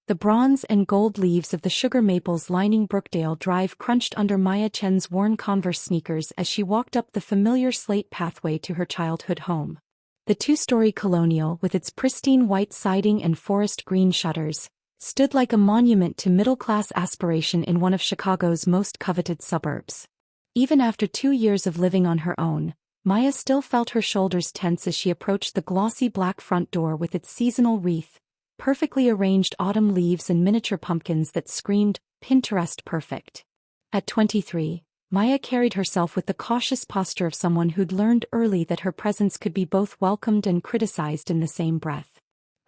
The bronze and gold leaves of the sugar maples lining Brookdale Drive crunched under Maya Chen's worn Converse sneakers as she walked up the familiar slate pathway to her childhood home. The two-story colonial, with its pristine white siding and forest green shutters, stood like a monument to middle-class aspiration in one of Chicago's most coveted suburbs. Even after 2 years of living on her own, Maya still felt her shoulders tense as she approached the glossy black front door with its seasonal wreath, perfectly arranged autumn leaves and miniature pumpkins that screamed, Pinterest perfect. At 23, Maya carried herself with the cautious posture of someone who'd learned early that her presence could be both welcomed and criticized in the same breath.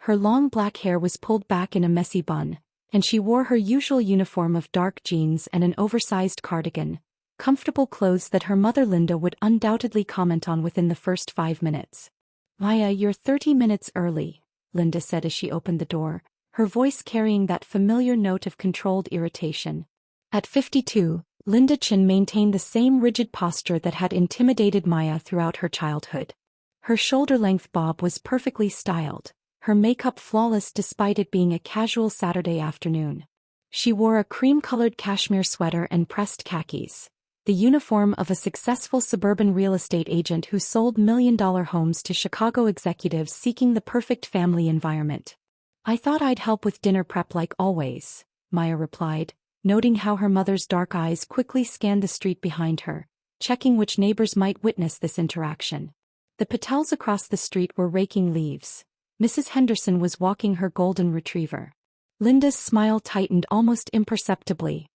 Her long black hair was pulled back in a messy bun, and she wore her usual uniform of dark jeans and an oversized cardigan, comfortable clothes that her mother Linda would undoubtedly comment on within the first 5 minutes. "Maya, you're 30 minutes early," Linda said as she opened the door, her voice carrying that familiar note of controlled irritation. At 52, Linda Chen maintained the same rigid posture that had intimidated Maya throughout her childhood. Her shoulder-length bob was perfectly styled, her makeup flawless despite it being a casual Saturday afternoon. She wore a cream-colored cashmere sweater and pressed khakis, the uniform of a successful suburban real estate agent who sold million-dollar homes to Chicago executives seeking the perfect family environment. "I thought I'd help with dinner prep like always," Maya replied, noting how her mother's dark eyes quickly scanned the street behind her, checking which neighbors might witness this interaction. The Patels across the street were raking leaves. Mrs. Henderson was walking her golden retriever. Linda's smile tightened almost imperceptibly.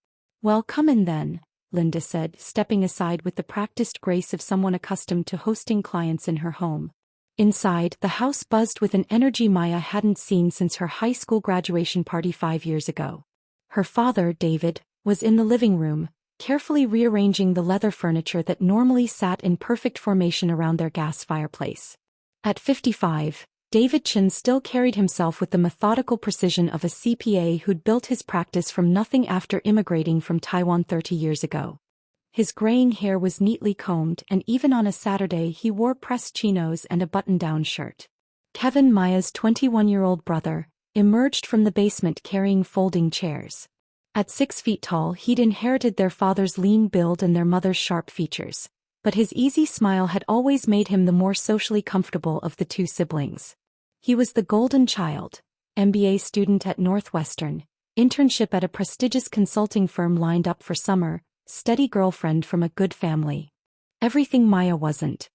"Well, come in then," Linda said, stepping aside with the practiced grace of someone accustomed to hosting clients in her home. Inside, the house buzzed with an energy Maya hadn't seen since her high school graduation party 5 years ago. Her father, David, was in the living room, carefully rearranging the leather furniture that normally sat in perfect formation around their gas fireplace. At 55, David Chen still carried himself with the methodical precision of a CPA who'd built his practice from nothing after immigrating from Taiwan 30 years ago. His graying hair was neatly combed, and even on a Saturday he wore pressed chinos and a button-down shirt. Kevin, Maya's 21-year-old brother, emerged from the basement carrying folding chairs. At 6 feet tall, he'd inherited their father's lean build and their mother's sharp features, but his easy smile had always made him the more socially comfortable of the two siblings. He was the golden child, MBA student at Northwestern, internship at a prestigious consulting firm lined up for summer, steady girlfriend from a good family. Everything Maya wasn't.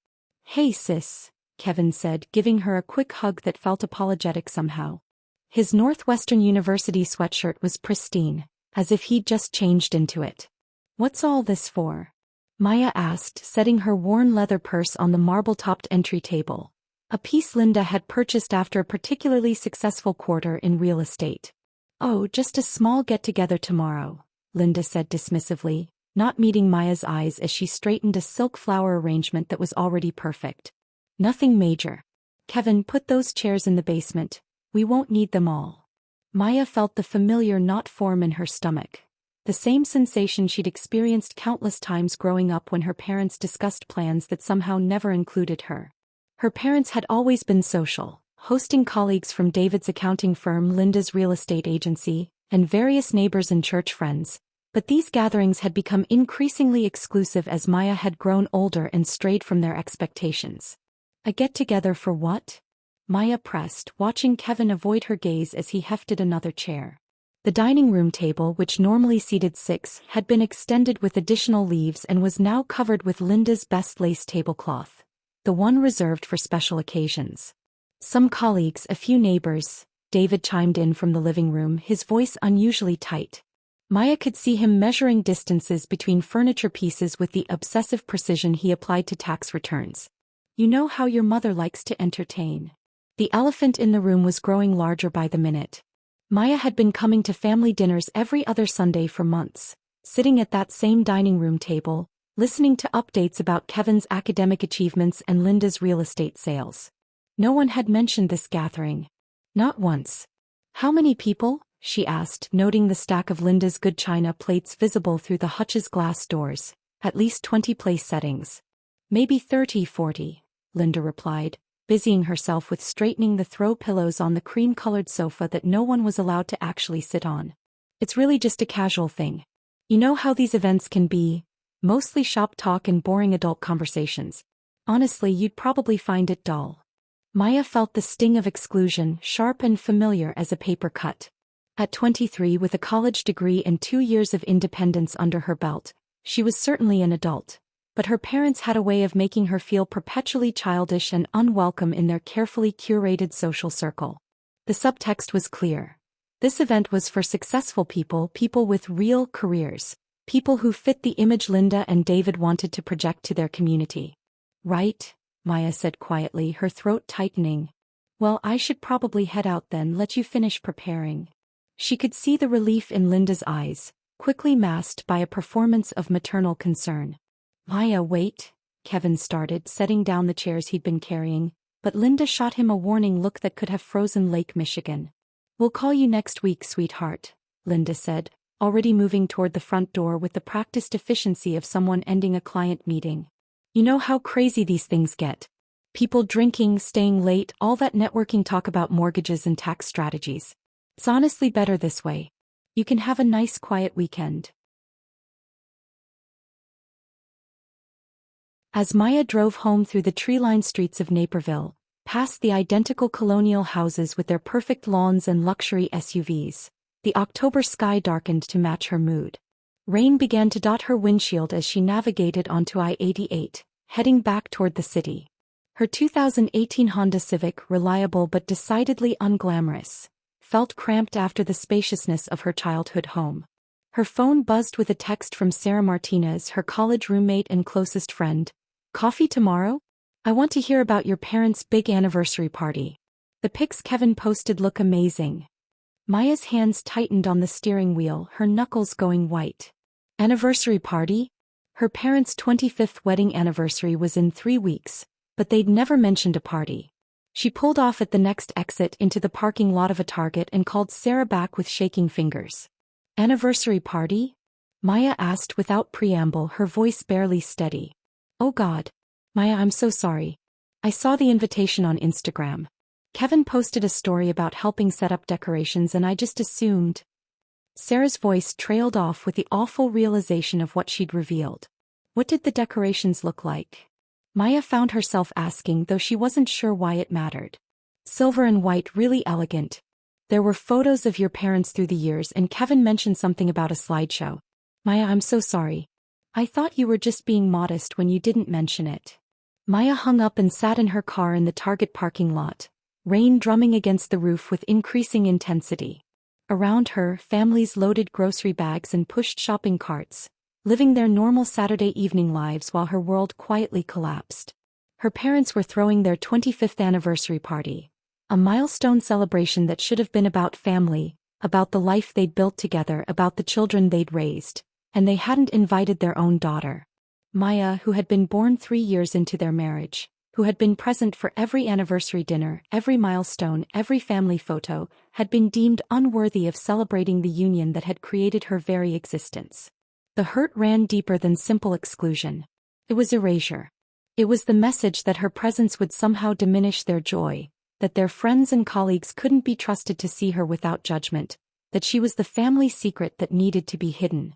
"Hey sis," Kevin said, giving her a quick hug that felt apologetic somehow. His Northwestern University sweatshirt was pristine, as if he'd just changed into it. "What's all this for?" Maya asked, setting her worn leather purse on the marble-topped entry table, a piece Linda had purchased after a particularly successful quarter in real estate. "Oh, just a small get-together tomorrow," Linda said dismissively, not meeting Maya's eyes as she straightened a silk flower arrangement that was already perfect. "Nothing major. Kevin, put those chairs in the basement. We won't need them all." Maya felt the familiar knot form in her stomach, the same sensation she'd experienced countless times growing up when her parents discussed plans that somehow never included her. Her parents had always been social, hosting colleagues from David's accounting firm, Linda's real estate agency, and various neighbors and church friends, but these gatherings had become increasingly exclusive as Maya had grown older and strayed from their expectations. "A get-together for what?" Maya pressed, watching Kevin avoid her gaze as he hefted another chair. The dining room table, which normally seated 6, had been extended with additional leaves and was now covered with Linda's best lace tablecloth, the one reserved for special occasions. "Some colleagues, a few neighbors," David chimed in from the living room, his voice unusually tight. Maya could see him measuring distances between furniture pieces with the obsessive precision he applied to tax returns. "You know how your mother likes to entertain." The elephant in the room was growing larger by the minute. Maya had been coming to family dinners every other Sunday for months, sitting at that same dining room table, listening to updates about Kevin's academic achievements and Linda's real estate sales. No one had mentioned this gathering. Not once. "How many people?" she asked, noting the stack of Linda's good china plates visible through the hutch's glass doors. "At least 20 place settings." "Maybe 30, 40, Linda replied, busying herself with straightening the throw pillows on the cream-colored sofa that no one was allowed to actually sit on. It's really just a casual thing. You know how these events can be, mostly shop talk and boring adult conversations. Honestly, you'd probably find it dull. Maya felt the sting of exclusion, sharp and familiar as a paper cut. At 23, with a college degree and 2 years of independence under her belt, she was certainly an adult. But her parents had a way of making her feel perpetually childish and unwelcome in their carefully curated social circle. The subtext was clear. This event was for successful people, people with real careers, people who fit the image Linda and David wanted to project to their community. Right, Maya said quietly, her throat tightening. Well, I should probably head out then, let you finish preparing. She could see the relief in Linda's eyes, quickly masked by a performance of maternal concern. Maya, wait, Kevin started, setting down the chairs he'd been carrying, but Linda shot him a warning look that could have frozen Lake Michigan. We'll call you next week, sweetheart, Linda said, already moving toward the front door with the practiced efficiency of someone ending a client meeting. You know how crazy these things get. People drinking, staying late, all that networking talk about mortgages and tax strategies. It's honestly better this way. You can have a nice quiet weekend. As Maya drove home through the tree-lined streets of Naperville, past the identical colonial houses with their perfect lawns and luxury SUVs, the October sky darkened to match her mood. Rain began to dot her windshield as she navigated onto I-88, heading back toward the city. Her 2018 Honda Civic, reliable but decidedly unglamorous, felt cramped after the spaciousness of her childhood home. Her phone buzzed with a text from Sarah Martinez, her college roommate and closest friend. Coffee tomorrow? I want to hear about your parents' big anniversary party. The pics Kevin posted look amazing. Maya's hands tightened on the steering wheel, her knuckles going white. Anniversary party? Her parents' 25th wedding anniversary was in 3 weeks, but they'd never mentioned a party. She pulled off at the next exit into the parking lot of a Target and called Sarah back with shaking fingers. Anniversary party? Maya asked without preamble, her voice barely steady. Oh God. Maya, I'm so sorry. I saw the invitation on Instagram. Kevin posted a story about helping set up decorations and I just assumed. Sarah's voice trailed off with the awful realization of what she'd revealed. What did the decorations look like? Maya found herself asking, though she wasn't sure why it mattered. Silver and white, really elegant. There were photos of your parents through the years and Kevin mentioned something about a slideshow. Maya, I'm so sorry. I thought you were just being modest when you didn't mention it. Maya hung up and sat in her car in the Target parking lot, rain drumming against the roof with increasing intensity. Around her, families loaded grocery bags and pushed shopping carts, living their normal Saturday evening lives while her world quietly collapsed. Her parents were throwing their 25th anniversary party, a milestone celebration that should have been about family, about the life they'd built together, about the children they'd raised, and they hadn't invited their own daughter. Maya, who had been born 3 years into their marriage, who had been present for every anniversary dinner, every milestone, every family photo, had been deemed unworthy of celebrating the union that had created her very existence. The hurt ran deeper than simple exclusion. It was erasure. It was the message that her presence would somehow diminish their joy, that their friends and colleagues couldn't be trusted to see her without judgment, that she was the family secret that needed to be hidden.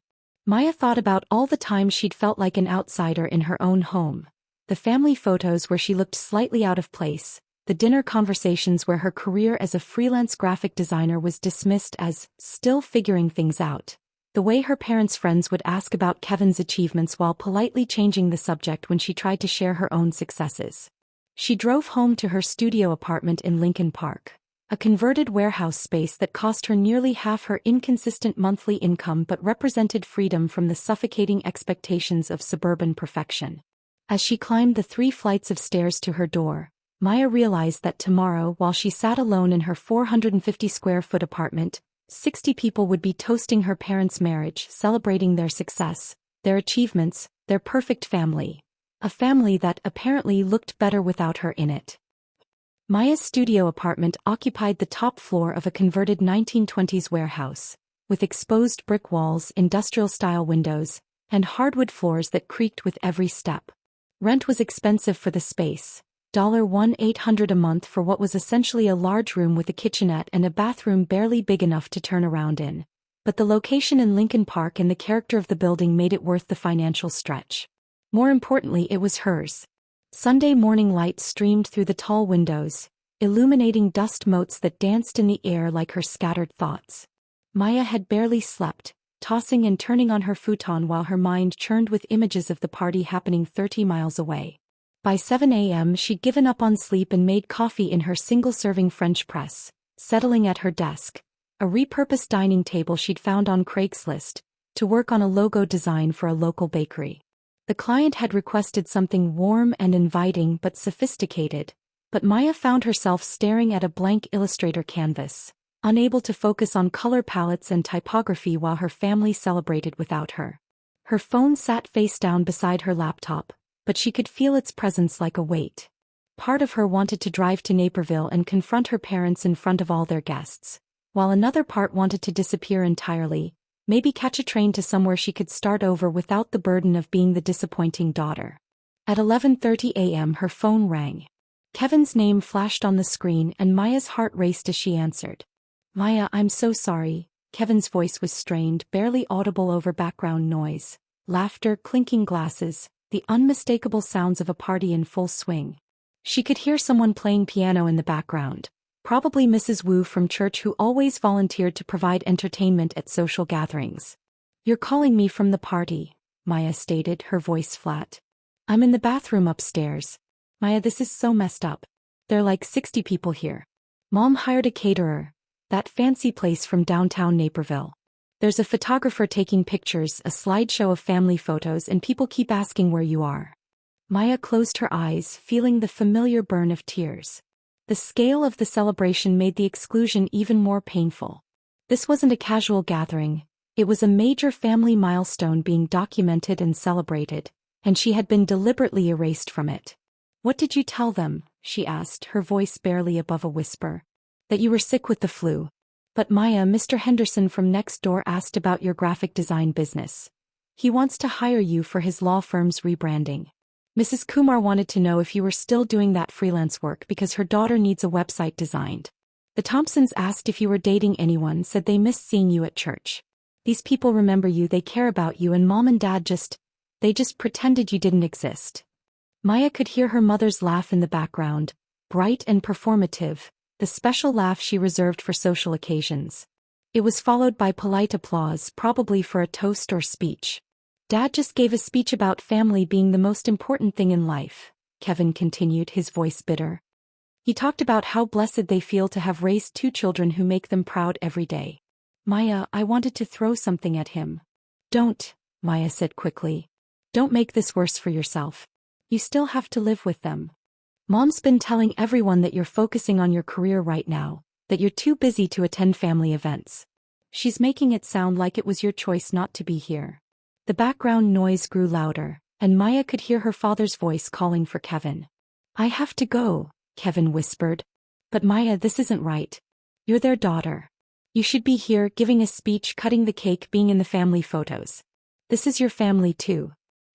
Maya thought about all the times she'd felt like an outsider in her own home. The family photos where she looked slightly out of place, the dinner conversations where her career as a freelance graphic designer was dismissed as still figuring things out, the way her parents' friends would ask about Kevin's achievements while politely changing the subject when she tried to share her own successes. She drove home to her studio apartment in Lincoln Park, a converted warehouse space that cost her nearly half her inconsistent monthly income but represented freedom from the suffocating expectations of suburban perfection. As she climbed the 3 flights of stairs to her door, Maya realized that tomorrow, while she sat alone in her 450-square-foot apartment, 60 people would be toasting her parents' marriage, celebrating their success, their achievements, their perfect family. A family that apparently looked better without her in it. Maya's studio apartment occupied the top floor of a converted 1920s warehouse, with exposed brick walls, industrial-style windows, and hardwood floors that creaked with every step. Rent was expensive for the space, $1,800 a month for what was essentially a large room with a kitchenette and a bathroom barely big enough to turn around in. But the location in Lincoln Park and the character of the building made it worth the financial stretch. More importantly, it was hers. Sunday morning light streamed through the tall windows, illuminating dust motes that danced in the air like her scattered thoughts. Maya had barely slept, tossing and turning on her futon while her mind churned with images of the party happening 30 miles away. By 7 a.m. she'd given up on sleep and made coffee in her single-serving French press, settling at her desk, a repurposed dining table she'd found on Craigslist, to work on a logo design for a local bakery. The client had requested something warm and inviting but sophisticated, but Maya found herself staring at a blank Illustrator canvas, unable to focus on color palettes and typography while her family celebrated without her. Her phone sat face down beside her laptop, but she could feel its presence like a weight. Part of her wanted to drive to Naperville and confront her parents in front of all their guests, while another part wanted to disappear entirely, maybe catch a train to somewhere she could start over without the burden of being the disappointing daughter. At 11:30 a.m. her phone rang. Kevin's name flashed on the screen and Maya's heart raced as she answered. "Maya, I'm so sorry." Kevin's voice was strained, barely audible over background noise. Laughter, clinking glasses, the unmistakable sounds of a party in full swing. She could hear someone playing piano in the background. Probably Mrs. Wu from church, who always volunteered to provide entertainment at social gatherings. "You're calling me from the party," Maya stated, her voice flat. "I'm in the bathroom upstairs. Maya, this is so messed up. There are like 60 people here. Mom hired a caterer, that fancy place from downtown Naperville. There's a photographer taking pictures, a slideshow of family photos, and people keep asking where you are." Maya closed her eyes, feeling the familiar burn of tears. The scale of the celebration made the exclusion even more painful. This wasn't a casual gathering, it was a major family milestone being documented and celebrated, and she had been deliberately erased from it. "What did you tell them?" she asked, her voice barely above a whisper. "That you were sick with the flu." "But Maya, Mr. Henderson from next door asked about your graphic design business. He wants to hire you for his law firm's rebranding. Mrs. Kumar wanted to know if you were still doing that freelance work because her daughter needs a website designed. The Thompsons asked if you were dating anyone, said they missed seeing you at church. These people remember you, they care about you, and Mom and Dad they just pretended you didn't exist." Maya could hear her mother's laugh in the background, bright and performative, the special laugh she reserved for social occasions. It was followed by polite applause, probably for a toast or speech. "Dad just gave a speech about family being the most important thing in life," Kevin continued, his voice bitter. "He talked about how blessed they feel to have raised 2 children who make them proud every day." Maya, I wanted to throw something at him. "Don't," Maya said quickly. "Don't make this worse for yourself. You still have to live with them. Mom's been telling everyone that you're focusing on your career right now, that you're too busy to attend family events. She's making it sound like it was your choice not to be here." The background noise grew louder, and Maya could hear her father's voice calling for Kevin. "I have to go," Kevin whispered. "But Maya, this isn't right. You're their daughter. You should be here, giving a speech, cutting the cake, being in the family photos. This is your family too."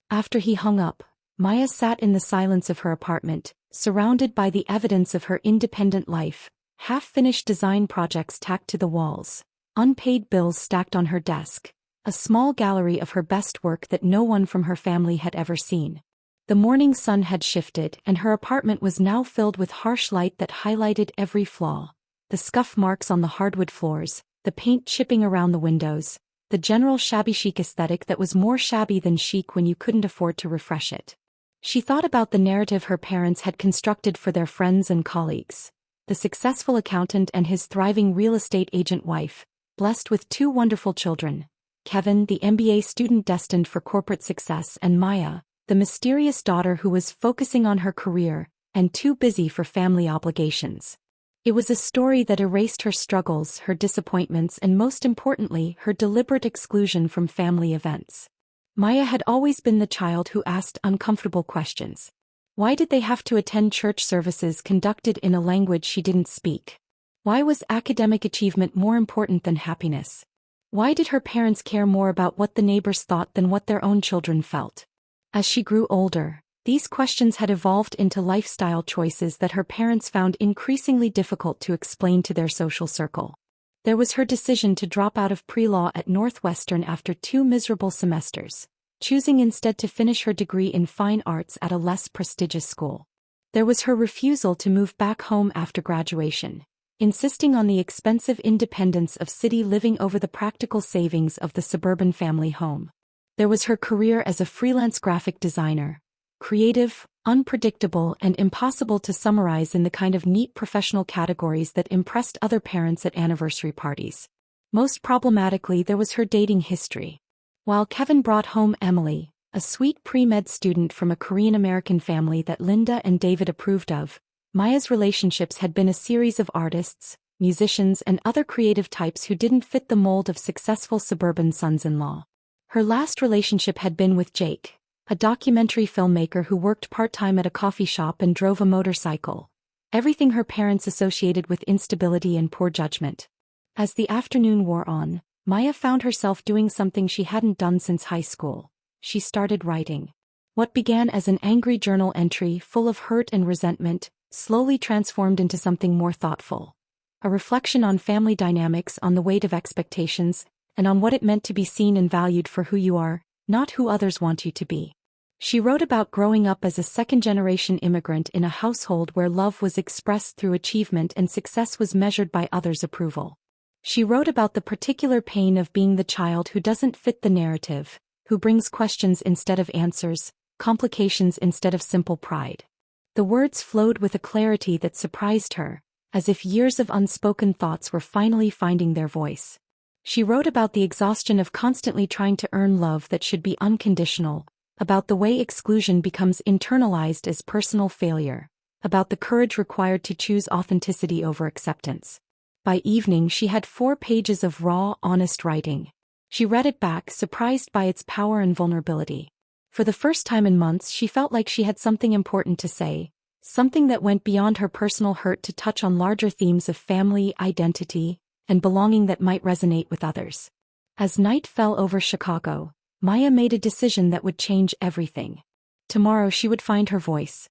After he hung up, Maya sat in the silence of her apartment, surrounded by the evidence of her independent life, half-finished design projects tacked to the walls, unpaid bills stacked on her desk, a small gallery of her best work that no one from her family had ever seen. The morning sun had shifted, and her apartment was now filled with harsh light that highlighted every flaw. The scuff marks on the hardwood floors, the paint chipping around the windows, the general shabby chic aesthetic that was more shabby than chic when you couldn't afford to refresh it. She thought about the narrative her parents had constructed for their friends and colleagues. The successful accountant and his thriving real estate agent wife, blessed with 2 wonderful children. Kevin, the MBA student destined for corporate success, and Maya, the mysterious daughter who was focusing on her career and too busy for family obligations. It was a story that erased her struggles, her disappointments, and most importantly, her deliberate exclusion from family events. Maya had always been the child who asked uncomfortable questions. Why did they have to attend church services conducted in a language she didn't speak? Why was academic achievement more important than happiness? Why did her parents care more about what the neighbors thought than what their own children felt? As she grew older, These questions had evolved into lifestyle choices that her parents found increasingly difficult to explain to their social circle. There was her decision to drop out of pre-law at Northwestern after 2 miserable semesters, choosing instead to finish her degree in fine arts at a less prestigious school. There was her refusal to move back home after graduation, insisting on the expensive independence of city living over the practical savings of the suburban family home. There was her career as a freelance graphic designer, creative, unpredictable, and impossible to summarize in the kind of neat professional categories that impressed other parents at anniversary parties. Most problematically, there was her dating history. While Kevin brought home Emily, a sweet pre-med student from a Korean-American family that Linda and David approved of, Maya's relationships had been a series of artists, musicians, and other creative types who didn't fit the mold of successful suburban sons-in-law. Her last relationship had been with Jake, a documentary filmmaker who worked part-time at a coffee shop and drove a motorcycle, everything her parents associated with instability and poor judgment. As the afternoon wore on, Maya found herself doing something she hadn't done since high school. She started writing. What began as an angry journal entry full of hurt and resentment slowly transformed into something more thoughtful. A reflection on family dynamics, on the weight of expectations, and on what it meant to be seen and valued for who you are, not who others want you to be. She wrote about growing up as a second-generation immigrant in a household where love was expressed through achievement and success was measured by others' approval. She wrote about the particular pain of being the child who doesn't fit the narrative, who brings questions instead of answers, complications instead of simple pride. The words flowed with a clarity that surprised her, as if years of unspoken thoughts were finally finding their voice. She wrote about the exhaustion of constantly trying to earn love that should be unconditional, about the way exclusion becomes internalized as personal failure, about the courage required to choose authenticity over acceptance. By evening she had 4 pages of raw, honest writing. She read it back, surprised by its power and vulnerability. For the first time in months she felt like she had something important to say, something that went beyond her personal hurt to touch on larger themes of family, identity, and belonging that might resonate with others. As night fell over Chicago, Maya made a decision that would change everything. Tomorrow she would find her voice.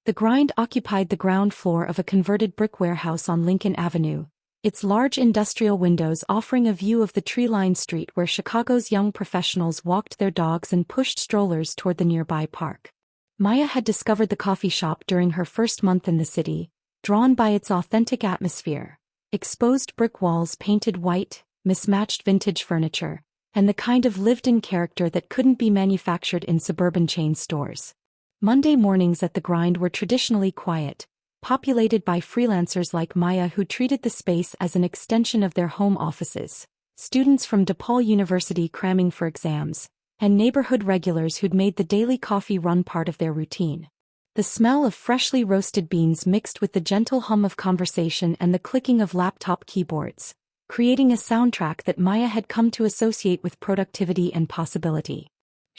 The Grind occupied the ground floor of a converted brick warehouse on Lincoln Avenue, its large industrial windows offering a view of the tree-lined street where Chicago's young professionals walked their dogs and pushed strollers toward the nearby park. Maya had discovered the coffee shop during her first month in the city, drawn by its authentic atmosphere, exposed brick walls painted white, mismatched vintage furniture, and the kind of lived-in character that couldn't be manufactured in suburban chain stores. Monday mornings at the Grind were traditionally quiet, populated by freelancers like Maya who treated the space as an extension of their home offices, students from DePaul University cramming for exams, and neighborhood regulars who'd made the daily coffee run part of their routine. The smell of freshly roasted beans mixed with the gentle hum of conversation and the clicking of laptop keyboards, creating a soundtrack that Maya had come to associate with productivity and possibility.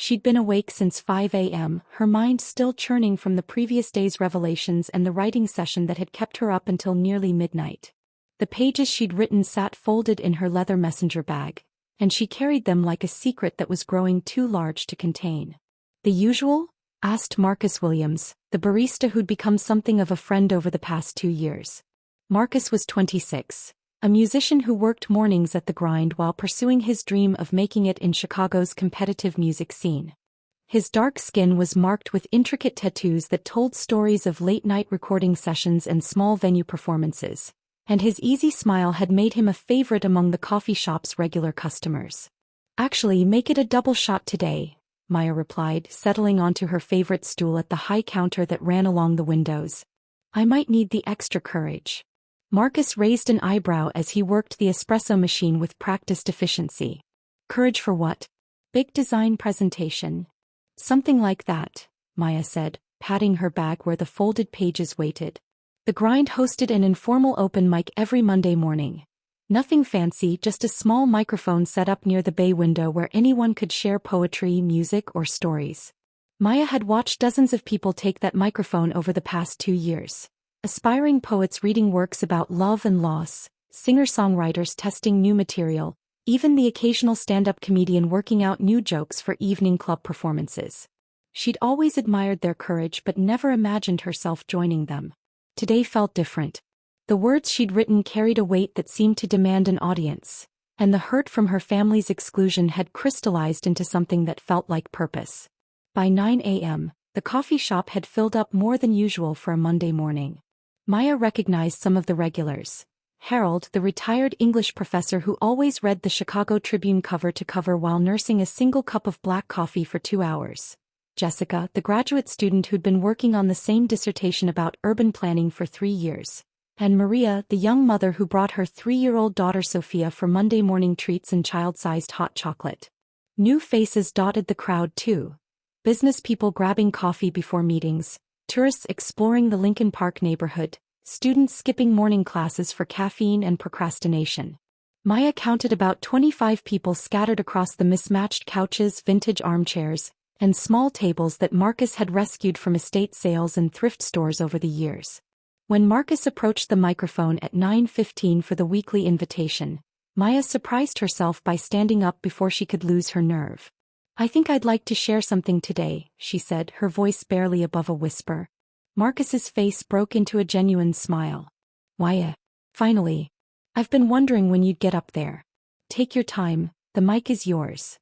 She'd been awake since 5 a.m., her mind still churning from the previous day's revelations and the writing session that had kept her up until nearly midnight. The pages she'd written sat folded in her leather messenger bag, and she carried them like a secret that was growing too large to contain. "The usual?" asked Marcus Williams, the barista who'd become something of a friend over the past 2 years. Marcus was 26. A musician who worked mornings at the Grind while pursuing his dream of making it in Chicago's competitive music scene. His dark skin was marked with intricate tattoos that told stories of late-night recording sessions and small venue performances, and his easy smile had made him a favorite among the coffee shop's regular customers. "Actually, make it a double shot today," Maya replied, settling onto her favorite stool at the high counter that ran along the windows. "I might need the extra courage." Marcus raised an eyebrow as he worked the espresso machine with practiced efficiency. "Courage for what? Big design presentation?" "Something like that," Maya said, patting her bag where the folded pages waited. The Grind hosted an informal open mic every Monday morning. Nothing fancy, just a small microphone set up near the bay window where anyone could share poetry, music, or stories. Maya had watched dozens of people take that microphone over the past 2 years. Aspiring poets reading works about love and loss, singer-songwriters testing new material, even the occasional stand-up comedian working out new jokes for evening club performances. She'd always admired their courage but never imagined herself joining them. Today felt different. The words she'd written carried a weight that seemed to demand an audience, and the hurt from her family's exclusion had crystallized into something that felt like purpose. By 9 a.m., the coffee shop had filled up more than usual for a Monday morning. Maya recognized some of the regulars. Harold, the retired English professor who always read the Chicago Tribune cover to cover while nursing a single cup of black coffee for 2 hours. Jessica, the graduate student who'd been working on the same dissertation about urban planning for 3 years. And Maria, the young mother who brought her 3-year-old daughter Sophia for Monday morning treats and child-sized hot chocolate. New faces dotted the crowd too. Business people grabbing coffee before meetings, tourists exploring the Lincoln Park neighborhood, students skipping morning classes for caffeine and procrastination. Maya counted about 25 people scattered across the mismatched couches, vintage armchairs, and small tables that Marcus had rescued from estate sales and thrift stores over the years. When Marcus approached the microphone at 9:15 for the weekly invitation, Maya surprised herself by standing up before she could lose her nerve. "I think I'd like to share something today," she said, her voice barely above a whisper. Marcus's face broke into a genuine smile. "Maya. Finally. I've been wondering when you'd get up there. Take your time, the mic is yours."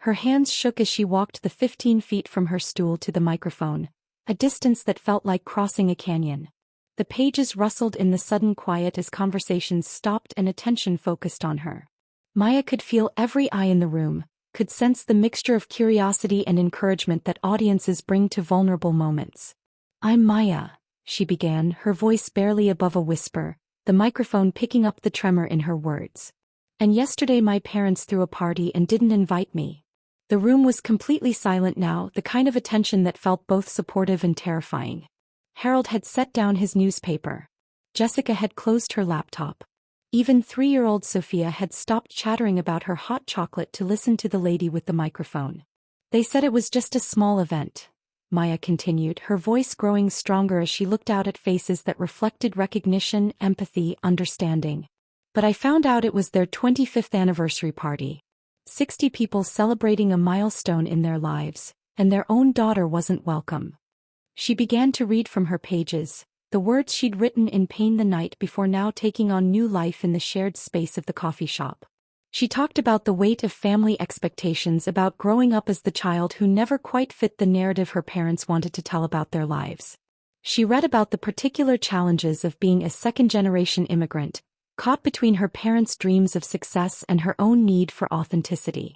Her hands shook as she walked the 15 feet from her stool to the microphone, a distance that felt like crossing a canyon. The pages rustled in the sudden quiet as conversations stopped and attention focused on her. Maya could feel every eye in the room, could sense the mixture of curiosity and encouragement that audiences bring to vulnerable moments. "I'm Maya," she began, her voice barely above a whisper, the microphone picking up the tremor in her words. "And yesterday my parents threw a party and didn't invite me." The room was completely silent now, the kind of attention that felt both supportive and terrifying. Harold had set down his newspaper. Jessica had closed her laptop. Even 3-year-old Sophia had stopped chattering about her hot chocolate to listen to the lady with the microphone. "They said it was just a small event," Maya continued, her voice growing stronger as she looked out at faces that reflected recognition, empathy, understanding. "But I found out it was their 25th anniversary party. 60 people celebrating a milestone in their lives, and their own daughter wasn't welcome." She began to read from her pages, the words she'd written in pain the night before now taking on new life in the shared space of the coffee shop. She talked about the weight of family expectations, about growing up as the child who never quite fit the narrative her parents wanted to tell about their lives. She read about the particular challenges of being a second-generation immigrant, caught between her parents' dreams of success and her own need for authenticity.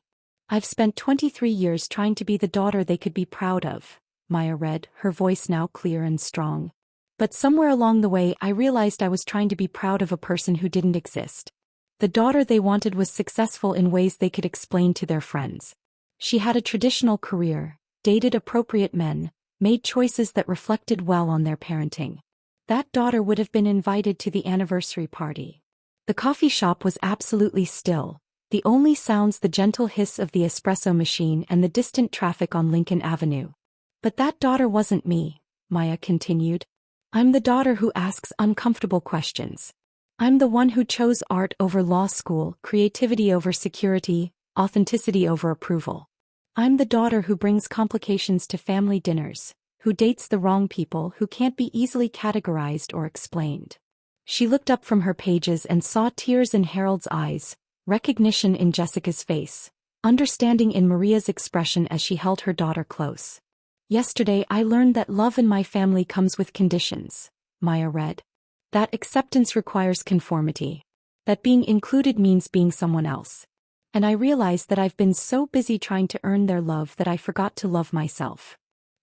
"I've spent 23 years trying to be the daughter they could be proud of," Maya read, her voice now clear and strong. "But somewhere along the way I realized I was trying to be proud of a person who didn't exist. The daughter they wanted was successful in ways they could explain to their friends. She had a traditional career, dated appropriate men, made choices that reflected well on their parenting. That daughter would have been invited to the anniversary party." The coffee shop was absolutely still, the only sounds the gentle hiss of the espresso machine and the distant traffic on Lincoln Avenue. "But that daughter wasn't me," Maya continued. "I'm the daughter who asks uncomfortable questions. I'm the one who chose art over law school, creativity over security, authenticity over approval. I'm the daughter who brings complications to family dinners, who dates the wrong people, who can't be easily categorized or explained." She looked up from her pages and saw tears in Harold's eyes, recognition in Jessica's face, understanding in Maria's expression as she held her daughter close. "Yesterday I learned that love in my family comes with conditions," Maya read. "That acceptance requires conformity. That being included means being someone else. And I realized that I've been so busy trying to earn their love that I forgot to love myself."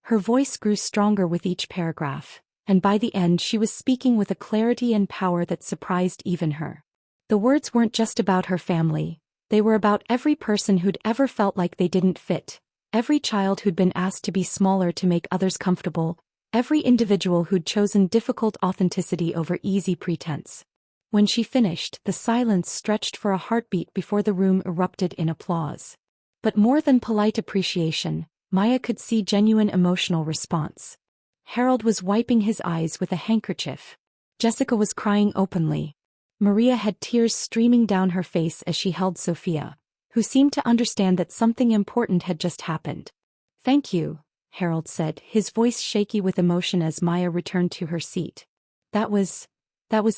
Her voice grew stronger with each paragraph, and by the end she was speaking with a clarity and power that surprised even her. The words weren't just about her family, they were about every person who'd ever felt like they didn't fit. Every child who'd been asked to be smaller to make others comfortable, every individual who'd chosen difficult authenticity over easy pretense. When she finished, the silence stretched for a heartbeat before the room erupted in applause. But more than polite appreciation, Maya could see genuine emotional response. Harold was wiping his eyes with a handkerchief. Jessica was crying openly. Maria had tears streaming down her face as she held Sophia, who seemed to understand that something important had just happened. "Thank you," Harold said, his voice shaky with emotion as Maya returned to her seat. That was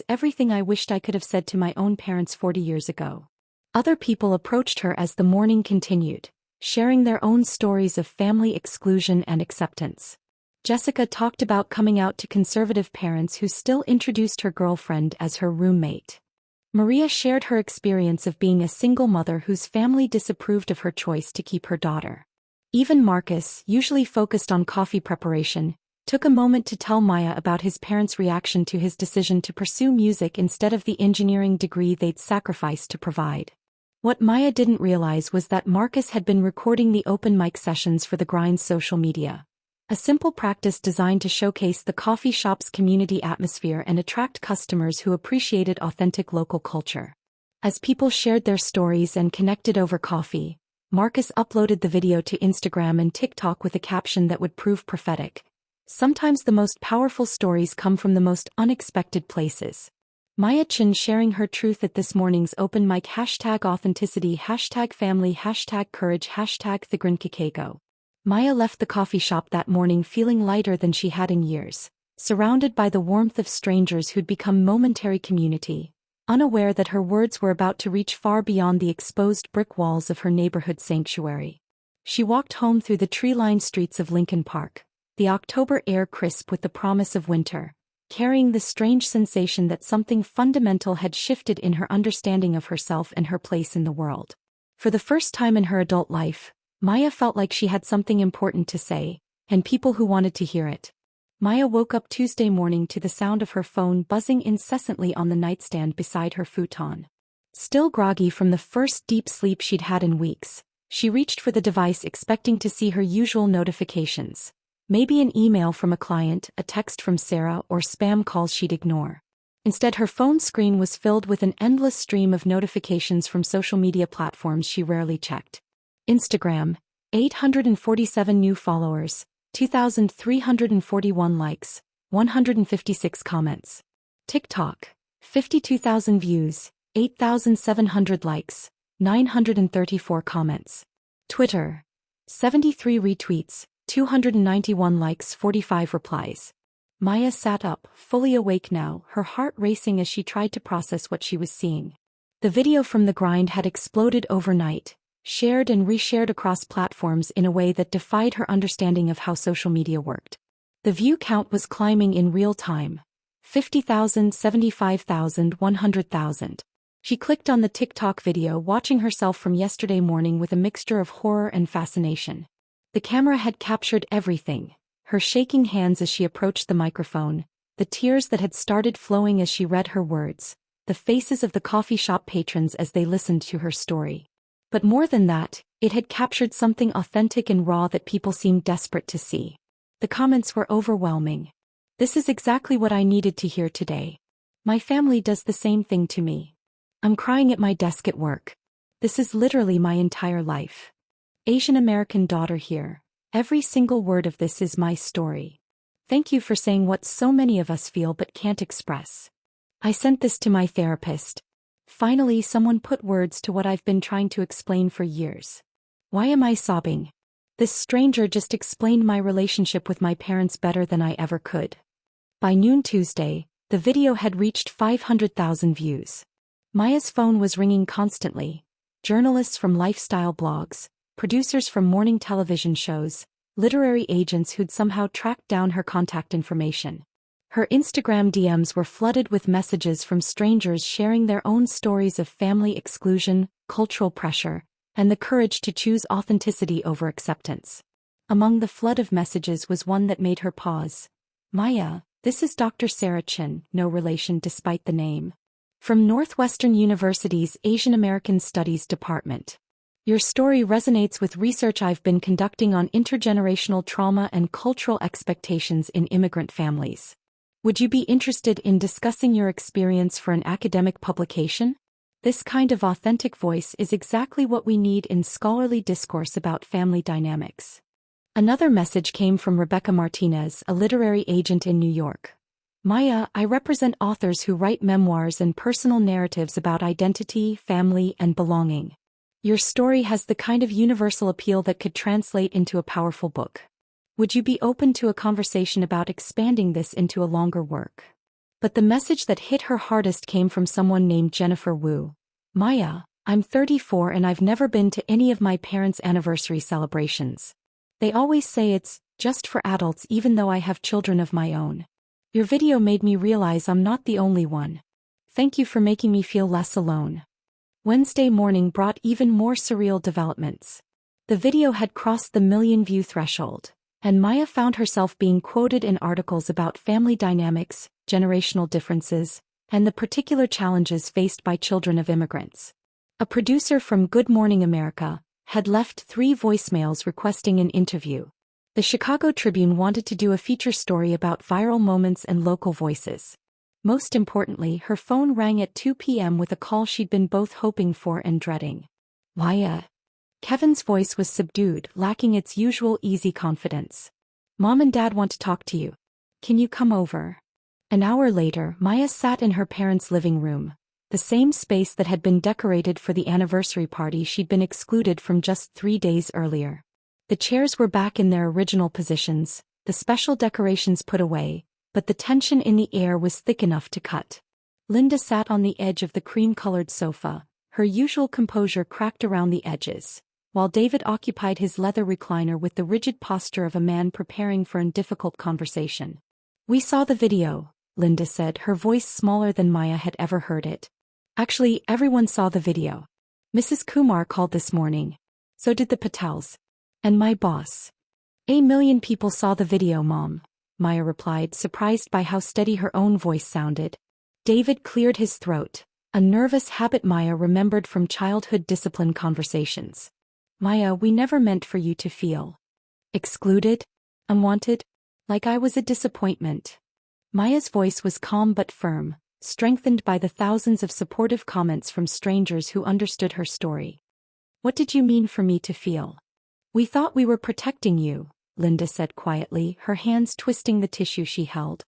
everything I wished I could have said to my own parents 40 years ago. Other people approached her as the morning continued, sharing their own stories of family exclusion and acceptance. Jessica talked about coming out to conservative parents who still introduced her girlfriend as her roommate. Maria shared her experience of being a single mother whose family disapproved of her choice to keep her daughter. Even Marcus, usually focused on coffee preparation, took a moment to tell Maya about his parents' reaction to his decision to pursue music instead of the engineering degree they'd sacrificed to provide. What Maya didn't realize was that Marcus had been recording the open mic sessions for the Grind's social media. A simple practice designed to showcase the coffee shop's community atmosphere and attract customers who appreciated authentic local culture. As people shared their stories and connected over coffee, Marcus uploaded the video to Instagram and TikTok with a caption that would prove prophetic. Sometimes the most powerful stories come from the most unexpected places. Maya Chen sharing her truth at this morning's open mic #authenticity #family #courage #thegrinkikego. Maya left the coffee shop that morning feeling lighter than she had in years, surrounded by the warmth of strangers who'd become momentary community, unaware that her words were about to reach far beyond the exposed brick walls of her neighborhood sanctuary. She walked home through the tree-lined streets of Lincoln Park, the October air crisp with the promise of winter, carrying the strange sensation that something fundamental had shifted in her understanding of herself and her place in the world. For the first time in her adult life, Maya felt like she had something important to say, and people who wanted to hear it. Maya woke up Tuesday morning to the sound of her phone buzzing incessantly on the nightstand beside her futon. Still groggy from the first deep sleep she'd had in weeks, she reached for the device expecting to see her usual notifications. Maybe an email from a client, a text from Sarah, or spam calls she'd ignore. Instead, her phone screen was filled with an endless stream of notifications from social media platforms she rarely checked. Instagram, 847 new followers, 2,341 likes, 156 comments. TikTok, 52,000 views, 8,700 likes, 934 comments. Twitter, 73 retweets, 291 likes, 45 replies. Maya sat up, fully awake now, her heart racing as she tried to process what she was seeing. The video from The Grind had exploded overnight, shared and reshared across platforms in a way that defied her understanding of how social media worked. The view count was climbing in real time. 50,000, 75,000, 100,000. She clicked on the TikTok video, watching herself from yesterday morning with a mixture of horror and fascination. The camera had captured everything, her shaking hands as she approached the microphone, the tears that had started flowing as she read her words, the faces of the coffee shop patrons as they listened to her story. But more than that, it had captured something authentic and raw that people seemed desperate to see. The comments were overwhelming. This is exactly what I needed to hear today. My family does the same thing to me. I'm crying at my desk at work. This is literally my entire life. Asian American daughter here. Every single word of this is my story. Thank you for saying what so many of us feel but can't express. I sent this to my therapist. Finally, someone put words to what I've been trying to explain for years. Why am I sobbing? This stranger just explained my relationship with my parents better than I ever could. By noon Tuesday, the video had reached 500,000 views. Maya's phone was ringing constantly. Journalists from lifestyle blogs, producers from morning television shows, literary agents who'd somehow tracked down her contact information. Her Instagram DMs were flooded with messages from strangers sharing their own stories of family exclusion, cultural pressure, and the courage to choose authenticity over acceptance. Among the flood of messages was one that made her pause. Maya, this is Dr. Sarah Chen, no relation despite the name. From Northwestern University's Asian American Studies Department. Your story resonates with research I've been conducting on intergenerational trauma and cultural expectations in immigrant families. Would you be interested in discussing your experience for an academic publication? This kind of authentic voice is exactly what we need in scholarly discourse about family dynamics. Another message came from Rebecca Martinez, a literary agent in New York. Maya, I represent authors who write memoirs and personal narratives about identity, family, and belonging. Your story has the kind of universal appeal that could translate into a powerful book. Would you be open to a conversation about expanding this into a longer work? But the message that hit her hardest came from someone named Jennifer Wu. Maya, I'm 34 and I've never been to any of my parents' anniversary celebrations. They always say it's just for adults even though I have children of my own. Your video made me realize I'm not the only one. Thank you for making me feel less alone. Wednesday morning brought even more surreal developments. The video had crossed the million-view threshold, and Maya found herself being quoted in articles about family dynamics, generational differences, and the particular challenges faced by children of immigrants. A producer from Good Morning America had left 3 voicemails requesting an interview. The Chicago Tribune wanted to do a feature story about viral moments and local voices. Most importantly, her phone rang at 2 p.m. with a call she'd been both hoping for and dreading. Maya. Kevin's voice was subdued, lacking its usual easy confidence. Mom and Dad want to talk to you. Can you come over? An hour later, Maya sat in her parents' living room, the same space that had been decorated for the anniversary party she'd been excluded from just 3 days earlier. The chairs were back in their original positions, the special decorations put away, but the tension in the air was thick enough to cut. Linda sat on the edge of the cream-colored sofa, her usual composure cracked around the edges, while David occupied his leather recliner with the rigid posture of a man preparing for a difficult conversation. We saw the video, Linda said, her voice smaller than Maya had ever heard it. Actually, everyone saw the video. Mrs. Kumar called this morning. So did the Patels. And my boss. A million people saw the video, Mom, Maya replied, surprised by how steady her own voice sounded. David cleared his throat, a nervous habit Maya remembered from childhood discipline conversations. Maya, we never meant for you to feel excluded, unwanted, like I was a disappointment. Maya's voice was calm but firm, strengthened by the thousands of supportive comments from strangers who understood her story. What did you mean for me to feel? We thought we were protecting you, Linda said quietly, her hands twisting the tissue she held.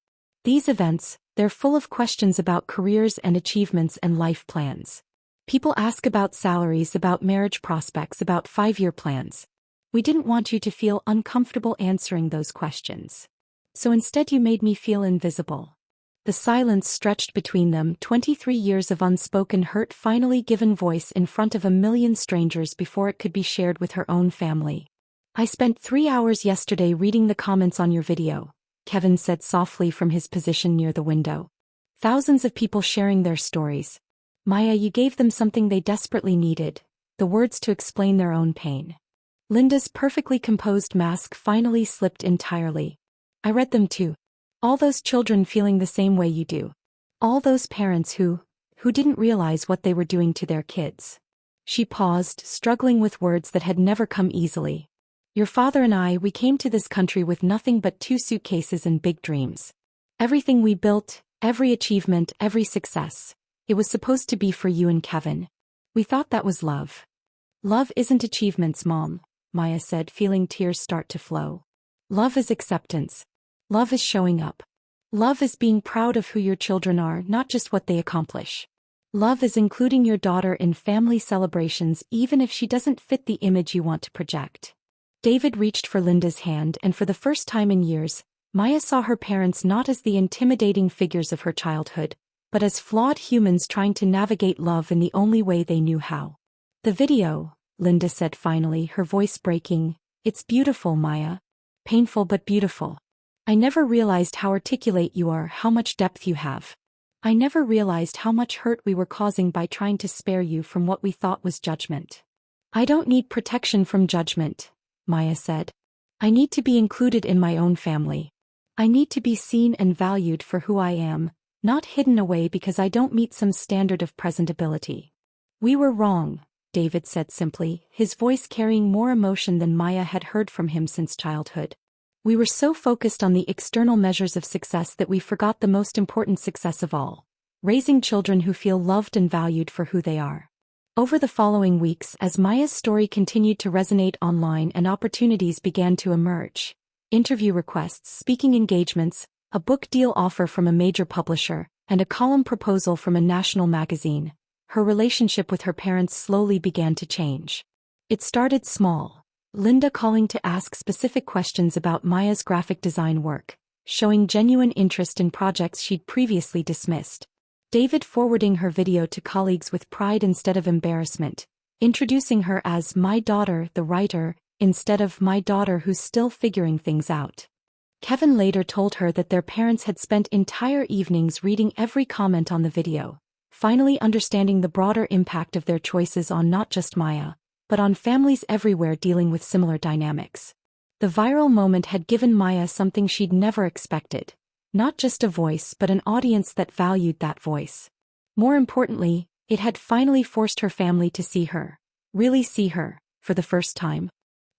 These events, they're full of questions about careers and achievements and life plans. People ask about salaries, about marriage prospects, about 5-year plans. We didn't want you to feel uncomfortable answering those questions. So instead you made me feel invisible. The silence stretched between them, 23 years of unspoken hurt finally given voice in front of a million strangers before it could be shared with her own family. I spent 3 hours yesterday reading the comments on your video, Kevin said softly from his position near the window. Thousands of people sharing their stories. Maya, you gave them something they desperately needed, the words to explain their own pain. Linda's perfectly composed mask finally slipped entirely. I read them too. All those children feeling the same way you do. All those parents who didn't realize what they were doing to their kids. She paused, struggling with words that had never come easily. Your father and I, we came to this country with nothing but 2 suitcases and big dreams. Everything we built, every achievement, every success, it was supposed to be for you and Kevin. We thought that was love. Love isn't achievements, Mom, Maya said, feeling tears start to flow. Love is acceptance. Love is showing up. Love is being proud of who your children are, not just what they accomplish. Love is including your daughter in family celebrations even if she doesn't fit the image you want to project. David reached for Linda's hand, and for the first time in years, Maya saw her parents not as the intimidating figures of her childhood, but as flawed humans trying to navigate love in the only way they knew how. The video, Linda said finally, her voice breaking, it's beautiful, Maya. Painful but beautiful. I never realized how articulate you are, how much depth you have. I never realized how much hurt we were causing by trying to spare you from what we thought was judgment. I don't need protection from judgment, Maya said. I need to be included in my own family. I need to be seen and valued for who I am, not hidden away because I don't meet some standard of presentability. We were wrong, David said simply, his voice carrying more emotion than Maya had heard from him since childhood. We were so focused on the external measures of success that we forgot the most important success of all, raising children who feel loved and valued for who they are. Over the following weeks, as Maya's story continued to resonate online and opportunities began to emerge, interview requests, speaking engagements, a book deal offer from a major publisher, and a column proposal from a national magazine, her relationship with her parents slowly began to change. It started small, Linda calling to ask specific questions about Maya's graphic design work, showing genuine interest in projects she'd previously dismissed. David forwarding her video to colleagues with pride instead of embarrassment, introducing her as "my daughter, the writer," instead of "my daughter who's still figuring things out." Kevin later told her that their parents had spent entire evenings reading every comment on the video, finally understanding the broader impact of their choices on not just Maya, but on families everywhere dealing with similar dynamics. The viral moment had given Maya something she'd never expected. Not just a voice but an audience that valued that voice. More importantly, it had finally forced her family to see her, really see her, for the first time.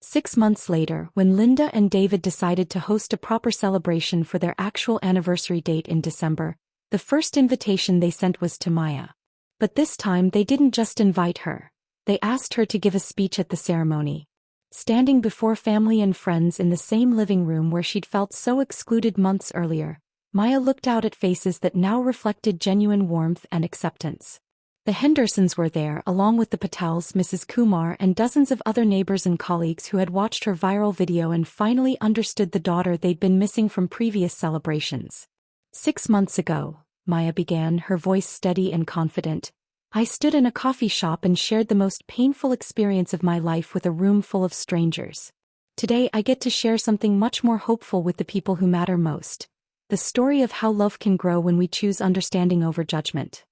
6 months later, when Linda and David decided to host a proper celebration for their actual anniversary date in December, the first invitation they sent was to Maya. But this time they didn't just invite her. They asked her to give a speech at the ceremony. Standing before family and friends in the same living room where she'd felt so excluded months earlier, Maya looked out at faces that now reflected genuine warmth and acceptance. The Hendersons were there along with the Patels, Mrs. Kumar, and dozens of other neighbors and colleagues who had watched her viral video and finally understood the daughter they'd been missing from previous celebrations. 6 months ago, Maya began, her voice steady and confident, I stood in a coffee shop and shared the most painful experience of my life with a room full of strangers. Today I get to share something much more hopeful with the people who matter most. The story of how love can grow when we choose understanding over judgment.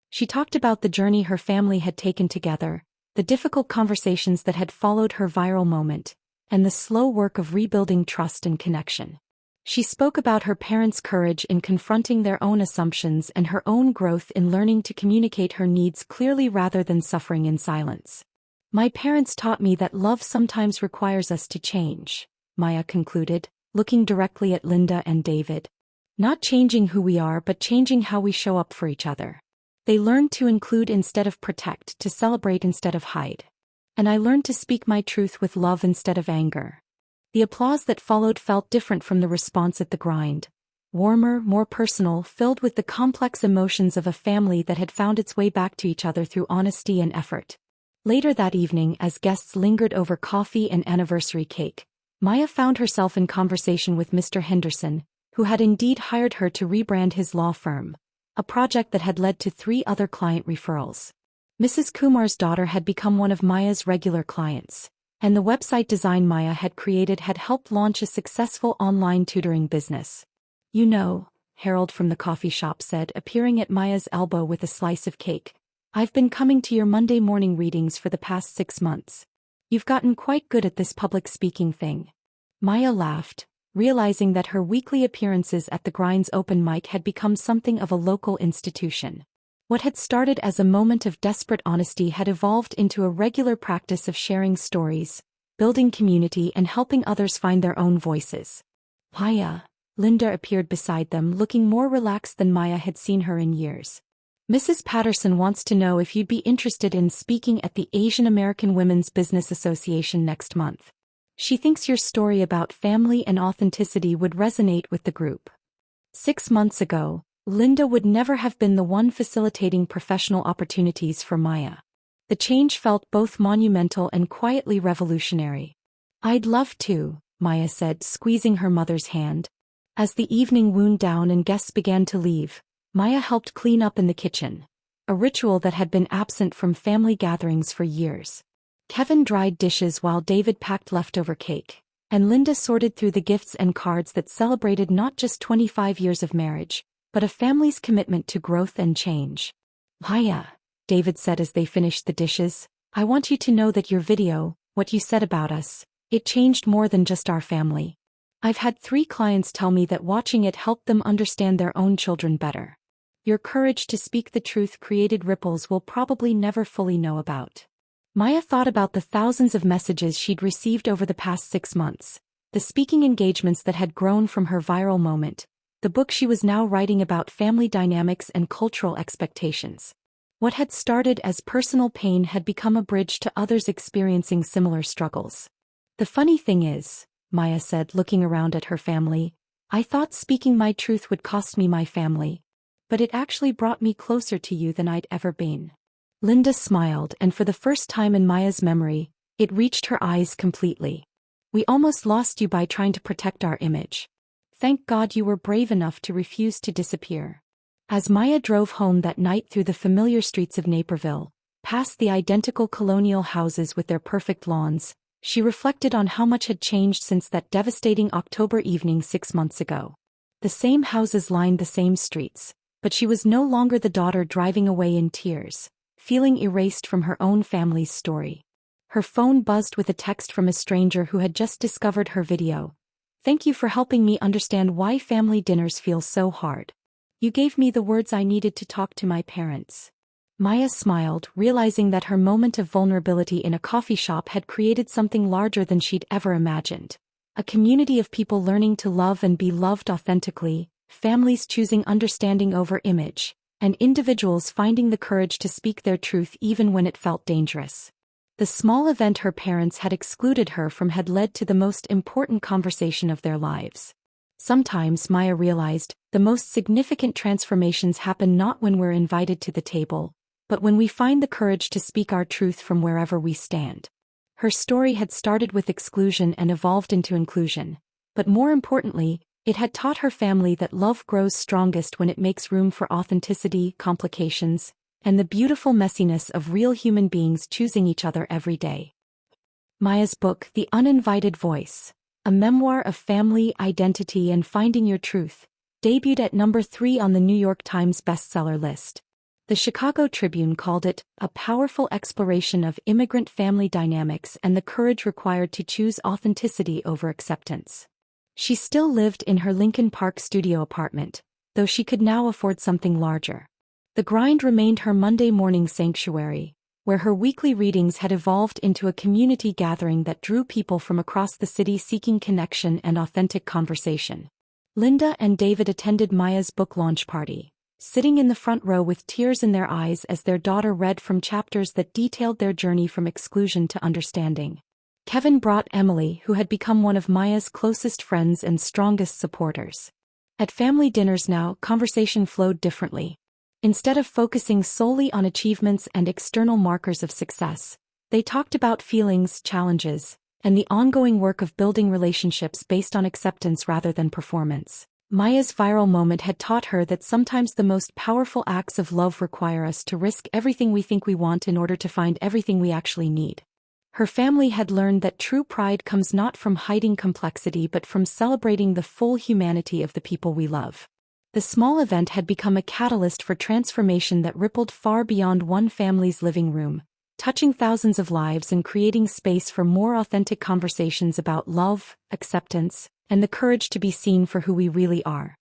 She talked about the journey her family had taken together, the difficult conversations that had followed her viral moment, and the slow work of rebuilding trust and connection. She spoke about her parents' courage in confronting their own assumptions and her own growth in learning to communicate her needs clearly rather than suffering in silence. My parents taught me that love sometimes requires us to change, Maya concluded, looking directly at Linda and David. Not changing who we are but changing how we show up for each other. They learned to include instead of protect, to celebrate instead of hide. And I learned to speak my truth with love instead of anger. The applause that followed felt different from the response at the grind. Warmer, more personal, filled with the complex emotions of a family that had found its way back to each other through honesty and effort. Later that evening, as guests lingered over coffee and anniversary cake, Maya found herself in conversation with Mr. Henderson, who had indeed hired her to rebrand his law firm, a project that had led to 3 other client referrals. Mrs. Kumar's daughter had become one of Maya's regular clients, and the website design Maya had created had helped launch a successful online tutoring business. You know, Harold from the coffee shop said, appearing at Maya's elbow with a slice of cake, I've been coming to your Monday morning readings for the past 6 months. You've gotten quite good at this public speaking thing. Maya laughed, realizing that her weekly appearances at the Grind's open mic had become something of a local institution. What had started as a moment of desperate honesty had evolved into a regular practice of sharing stories, building community and helping others find their own voices. Maya, Linda appeared beside them, looking more relaxed than Maya had seen her in years. Mrs. Patterson wants to know if you'd be interested in speaking at the Asian American Women's Business Association next month. She thinks your story about family and authenticity would resonate with the group. 6 months ago, Linda would never have been the one facilitating professional opportunities for Maya. The change felt both monumental and quietly revolutionary. I'd love to, Maya said, squeezing her mother's hand. As the evening wound down and guests began to leave, Maya helped clean up in the kitchen, a ritual that had been absent from family gatherings for years. Kevin dried dishes while David packed leftover cake, and Linda sorted through the gifts and cards that celebrated not just 25 years of marriage, but a family's commitment to growth and change. Maya, David said as they finished the dishes, I want you to know that your video, what you said about us, it changed more than just our family. I've had 3 clients tell me that watching it helped them understand their own children better. Your courage to speak the truth created ripples we'll probably never fully know about. Maya thought about the thousands of messages she'd received over the past 6 months, the speaking engagements that had grown from her viral moment, the book she was now writing about family dynamics and cultural expectations. What had started as personal pain had become a bridge to others experiencing similar struggles. The funny thing is, Maya said, looking around at her family, I thought speaking my truth would cost me my family, but it actually brought me closer to you than I'd ever been. Linda smiled, and for the first time in Maya's memory, It reached her eyes completely. "We almost lost you by trying to protect our image. Thank God you were brave enough to refuse to disappear." As Maya drove home that night through the familiar streets of Naperville, past the identical colonial houses with their perfect lawns, she reflected on how much had changed since that devastating October evening 6 months ago. The same houses lined the same streets, but she was no longer the daughter driving away in tears, feeling erased from her own family's story. Her phone buzzed with a text from a stranger who had just discovered her video. "Thank you for helping me understand why family dinners feel so hard. You gave me the words I needed to talk to my parents." Maya smiled, realizing that her moment of vulnerability in a coffee shop had created something larger than she'd ever imagined. A community of people learning to love and be loved authentically, families choosing understanding over image, and individuals finding the courage to speak their truth even when it felt dangerous. The small event her parents had excluded her from had led to the most important conversation of their lives. Sometimes, Maya realized, the most significant transformations happen not when we're invited to the table, but when we find the courage to speak our truth from wherever we stand. Her story had started with exclusion and evolved into inclusion, but more importantly, it had taught her family that love grows strongest when it makes room for authenticity, complications, and the beautiful messiness of real human beings choosing each other every day. Maya's book, The Uninvited Voice, a memoir of family, identity, and finding your truth, debuted at number 3 on the New York Times bestseller list. The Chicago Tribune called it a powerful exploration of immigrant family dynamics and the courage required to choose authenticity over acceptance. She still lived in her Lincoln Park studio apartment, though she could now afford something larger. The Grind remained her Monday morning sanctuary, where her weekly readings had evolved into a community gathering that drew people from across the city seeking connection and authentic conversation. Linda and David attended Maya's book launch party, sitting in the front row with tears in their eyes as their daughter read from chapters that detailed their journey from exclusion to understanding. Kevin brought Emily, who had become one of Maya's closest friends and strongest supporters. At family dinners now, conversation flowed differently. Instead of focusing solely on achievements and external markers of success, they talked about feelings, challenges, and the ongoing work of building relationships based on acceptance rather than performance. Maya's viral moment had taught her that sometimes the most powerful acts of love require us to risk everything we think we want in order to find everything we actually need. Her family had learned that true pride comes not from hiding complexity but from celebrating the full humanity of the people we love. The small event had become a catalyst for transformation that rippled far beyond one family's living room, touching thousands of lives and creating space for more authentic conversations about love, acceptance, and the courage to be seen for who we really are.